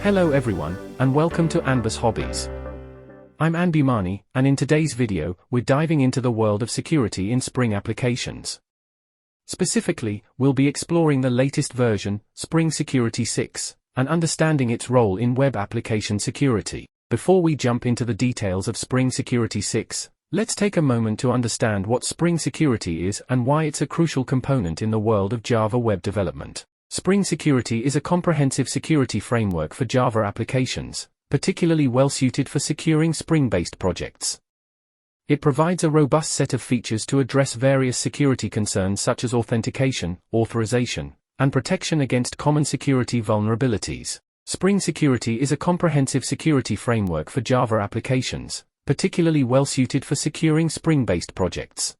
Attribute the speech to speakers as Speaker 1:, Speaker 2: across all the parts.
Speaker 1: Hello everyone, and welcome to AnbuZ HobbieZ. I'm AnbuZ, and in today's video, we're diving into the world of security in Spring applications. Specifically, we'll be exploring the latest version, Spring Security 6, and understanding its role in web application security. Before we jump into the details of Spring Security 6, let's take a moment to understand what Spring Security is and why it's a crucial component in the world of Java web development. Spring Security is a comprehensive security framework for Java applications, particularly well-suited for securing Spring-based projects. It provides a robust set of features to address various security concerns such as authentication, authorization, and protection against common security vulnerabilities. Spring Security is a comprehensive security framework for Java applications, particularly well-suited for securing Spring-based projects.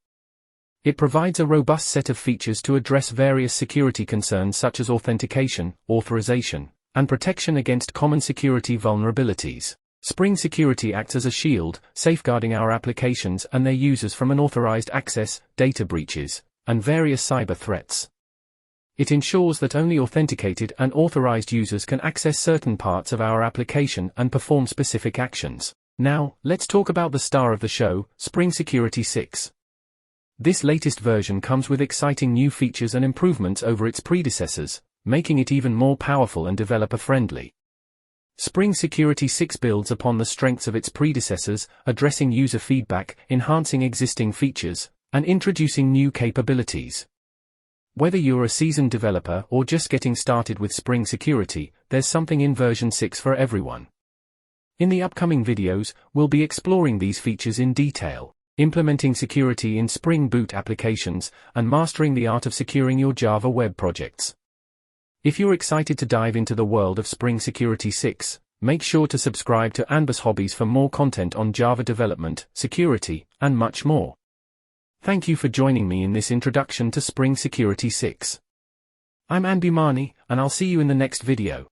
Speaker 1: It provides a robust set of features to address various security concerns such as authentication, authorization, and protection against common security vulnerabilities. Spring Security acts as a shield, safeguarding our applications and their users from unauthorized access, data breaches, and various cyber threats. It ensures that only authenticated and authorized users can access certain parts of our application and perform specific actions. Now, let's talk about the star of the show, Spring Security 6. This latest version comes with exciting new features and improvements over its predecessors, making it even more powerful and developer-friendly. Spring Security 6 builds upon the strengths of its predecessors, addressing user feedback, enhancing existing features, and introducing new capabilities. Whether you're a seasoned developer or just getting started with Spring Security, there's something in version 6 for everyone. In the upcoming videos, we'll be exploring these features in detail, implementing security in Spring Boot applications, and mastering the art of securing your Java web projects. If you're excited to dive into the world of Spring Security 6, make sure to subscribe to AnbuZ HobbieZ for more content on Java development, security, and much more. Thank you for joining me in this introduction to Spring Security 6. I'm AnbuZ, and I'll see you in the next video.